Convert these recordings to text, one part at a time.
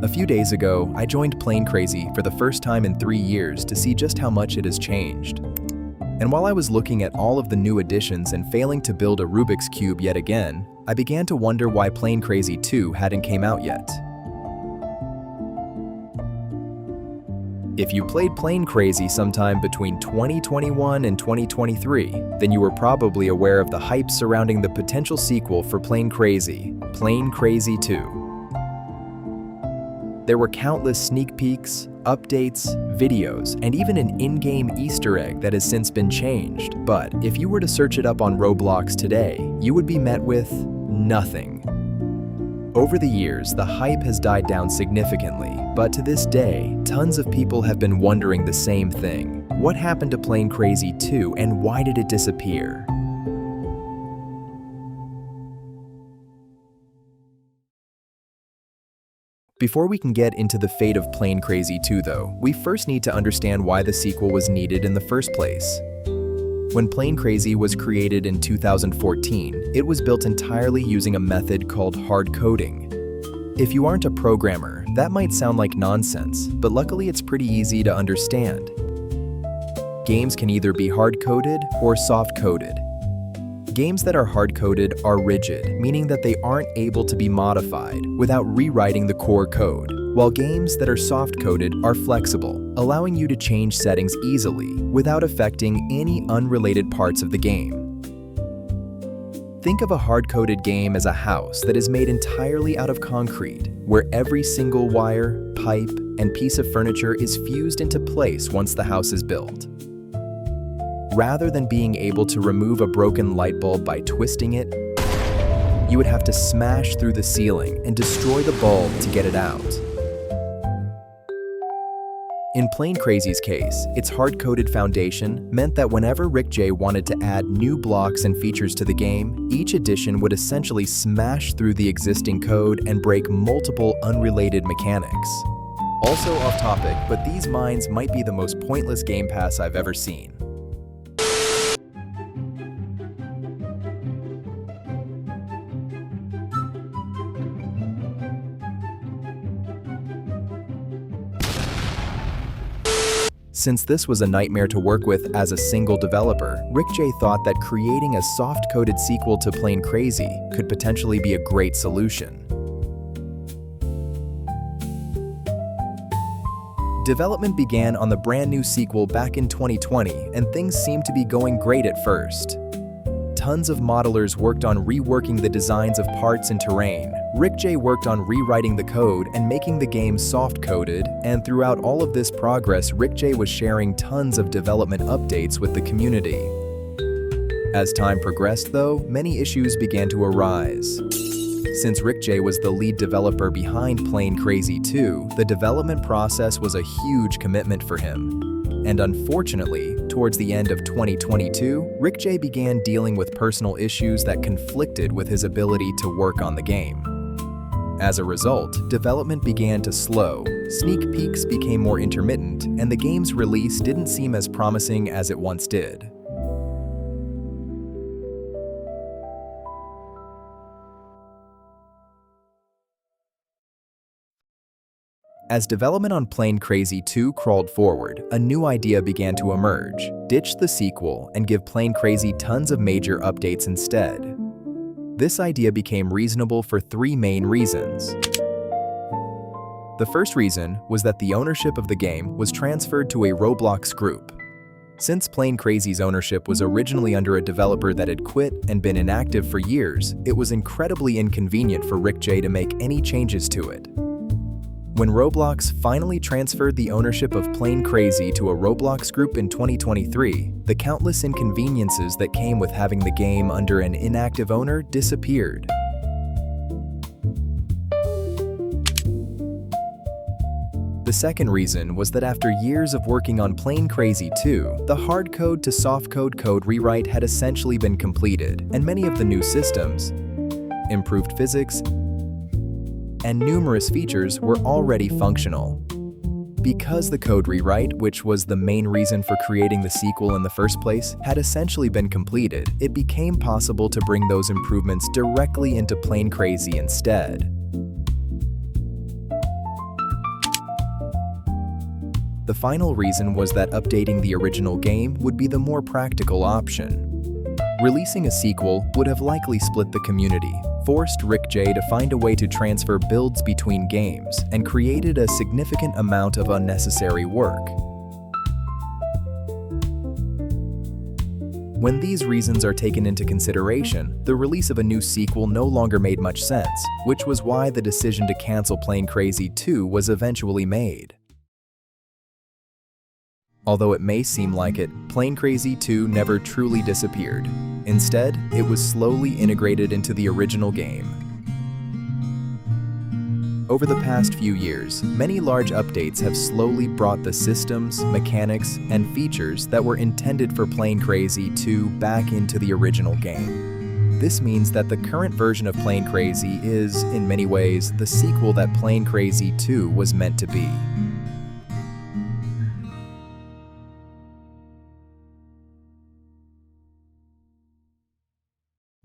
A few days ago, I joined Plane Crazy for the first time in 3 years to see just how much it has changed. And while I was looking at all of the new additions and failing to build a Rubik's Cube yet again, I began to wonder why Plane Crazy 2 hadn't came out yet. If you played Plane Crazy sometime between 2021 and 2023, then you were probably aware of the hype surrounding the potential sequel for Plane Crazy 2. There were countless sneak peeks, updates, videos, and even an in-game Easter egg that has since been changed. But if you were to search it up on Roblox today, you would be met with nothing. Over the years, the hype has died down significantly, but to this day, tons of people have been wondering the same thing. What happened to Plane Crazy 2 and why did it disappear? Before we can get into the fate of Plane Crazy 2 though, we first need to understand why the sequel was needed in the first place. When Plane Crazy was created in 2014, it was built entirely using a method called hard coding. If you aren't a programmer, that might sound like nonsense, but luckily it's pretty easy to understand. Games can either be hard-coded or soft-coded. Games that are hard-coded are rigid, meaning that they aren't able to be modified without rewriting the core code, while games that are soft-coded are flexible, allowing you to change settings easily without affecting any unrelated parts of the game. Think of a hard-coded game as a house that is made entirely out of concrete, where every single wire, pipe, and piece of furniture is fused into place once the house is built. Rather than being able to remove a broken light bulb by twisting it, you would have to smash through the ceiling and destroy the bulb to get it out. In Plane Crazy's case, its hard-coded foundation meant that whenever Rick J wanted to add new blocks and features to the game, each addition would essentially smash through the existing code and break multiple unrelated mechanics. Also off topic, but these mines might be the most pointless game pass I've ever seen. Since this was a nightmare to work with as a single developer, Rick J thought that creating a soft-coded sequel to Plane Crazy could potentially be a great solution. Development began on the brand new sequel back in 2020, and things seemed to be going great at first. Tons of modelers worked on reworking the designs of parts and terrain. Rick J worked on rewriting the code and making the game soft-coded, and throughout all of this progress, Rick J was sharing tons of development updates with the community. As time progressed though, many issues began to arise. Since Rick J was the lead developer behind Plane Crazy 2, the development process was a huge commitment for him. And unfortunately, towards the end of 2022, Rick J began dealing with personal issues that conflicted with his ability to work on the game. As a result, development began to slow, sneak peeks became more intermittent, and the game's release didn't seem as promising as it once did. As development on Plane Crazy 2 crawled forward, a new idea began to emerge: ditch the sequel and give Plane Crazy tons of major updates instead. This idea became reasonable for 3 main reasons. The first reason was that the ownership of the game was transferred to a Roblox group. Since Plane Crazy's ownership was originally under a developer that had quit and been inactive for years, it was incredibly inconvenient for Rick J to make any changes to it. When Roblox finally transferred the ownership of Plane Crazy to a Roblox group in 2023, the countless inconveniences that came with having the game under an inactive owner disappeared. The second reason was that after years of working on Plane Crazy 2, the hard code to soft code rewrite had essentially been completed, and many of the new systems, improved physics, and numerous features were already functional. Because the code rewrite, which was the main reason for creating the sequel in the first place, had essentially been completed, it became possible to bring those improvements directly into Plane Crazy instead. The final reason was that updating the original game would be the more practical option. Releasing a sequel would have likely split the community, forced Rick J to find a way to transfer builds between games, and created a significant amount of unnecessary work. When these reasons are taken into consideration, the release of a new sequel no longer made much sense, which was why the decision to cancel Plane Crazy 2 was eventually made. Although it may seem like it, Plane Crazy 2 never truly disappeared. Instead, it was slowly integrated into the original game. Over the past few years, many large updates have slowly brought the systems, mechanics, and features that were intended for Plane Crazy 2 back into the original game. This means that the current version of Plane Crazy is, in many ways, the sequel that Plane Crazy 2 was meant to be.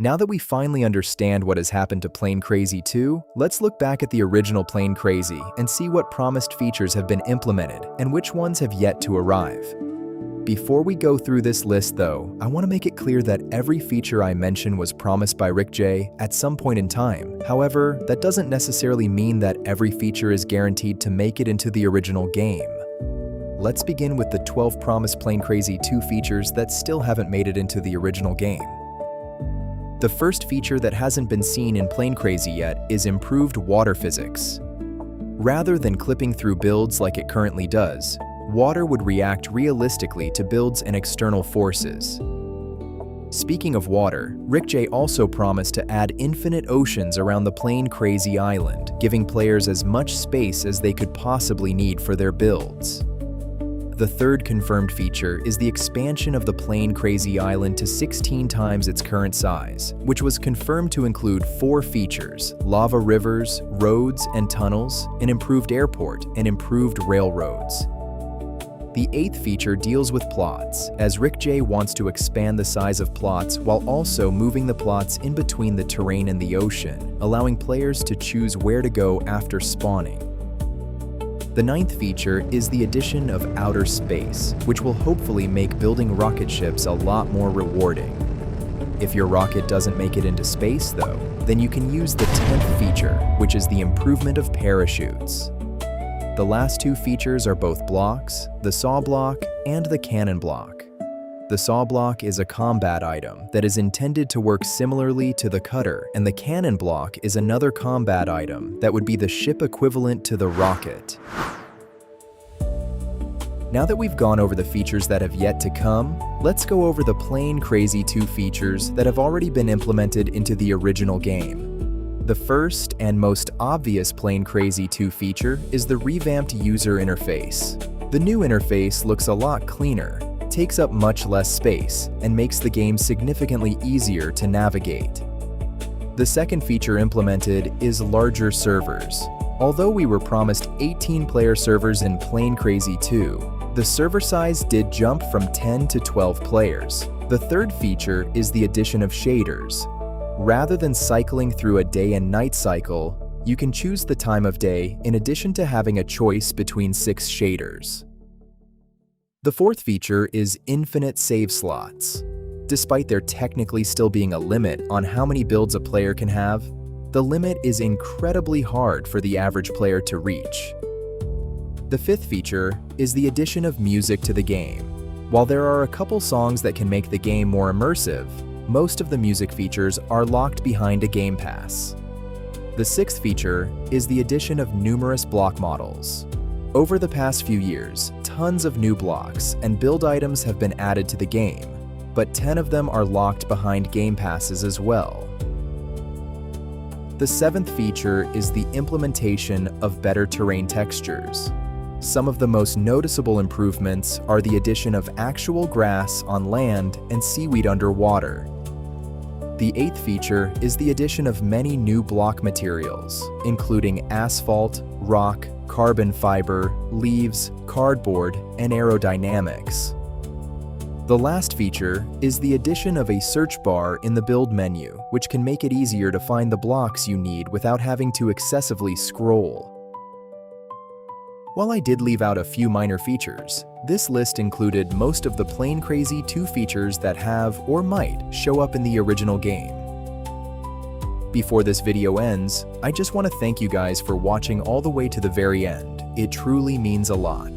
Now that we finally understand what has happened to Plane Crazy 2, let's look back at the original Plane Crazy and see what promised features have been implemented and which ones have yet to arrive. Before we go through this list though, I want to make it clear that every feature I mention was promised by Rick J at some point in time. However, that doesn't necessarily mean that every feature is guaranteed to make it into the original game. Let's begin with the 12 promised Plane Crazy 2 features that still haven't made it into the original game. The first feature that hasn't been seen in Plane Crazy yet is improved water physics. Rather than clipping through builds like it currently does, water would react realistically to builds and external forces. Speaking of water, Rick J also promised to add infinite oceans around the Plane Crazy island, giving players as much space as they could possibly need for their builds. The third confirmed feature is the expansion of the Plane Crazy Island to 16 times its current size, which was confirmed to include 4 features: lava rivers, roads and tunnels, an improved airport, and improved railroads. The 8th feature deals with plots, as Rick J wants to expand the size of plots while also moving the plots in between the terrain and the ocean, allowing players to choose where to go after spawning. The 9th feature is the addition of outer space, which will hopefully make building rocket ships a lot more rewarding. If your rocket doesn't make it into space though, then you can use the 10th feature, which is the improvement of parachutes. The last 2 features are both blocks, the saw block and the cannon block. The saw block is a combat item that is intended to work similarly to the cutter, and the cannon block is another combat item that would be the ship equivalent to the rocket. Now that we've gone over the features that have yet to come, let's go over the Plane Crazy 2 features that have already been implemented into the original game. The first and most obvious Plane Crazy 2 feature is the revamped user interface. The new interface looks a lot cleaner, takes up much less space, and makes the game significantly easier to navigate. The second feature implemented is larger servers. Although we were promised 18-player servers in Plane Crazy 2, the server size did jump from 10 to 12 players. The third feature is the addition of shaders. Rather than cycling through a day and night cycle, you can choose the time of day in addition to having a choice between 6 shaders. The fourth feature is infinite save slots. Despite there technically still being a limit on how many builds a player can have, the limit is incredibly hard for the average player to reach. The fifth feature is the addition of music to the game. While there are a couple songs that can make the game more immersive, most of the music features are locked behind a game pass. The sixth feature is the addition of numerous block models. Over the past few years, tons of new blocks and build items have been added to the game, but 10 of them are locked behind game passes as well. The seventh feature is the implementation of better terrain textures. Some of the most noticeable improvements are the addition of actual grass on land and seaweed underwater. The eighth feature is the addition of many new block materials, including asphalt, rock, carbon fiber, leaves, cardboard, and aerodynamics. The last feature is the addition of a search bar in the build menu, which can make it easier to find the blocks you need without having to excessively scroll. While I did leave out a few minor features, this list included most of the Plane Crazy 2 features that have, or might, show up in the original game. Before this video ends, I just want to thank you guys for watching all the way to the very end. It truly means a lot.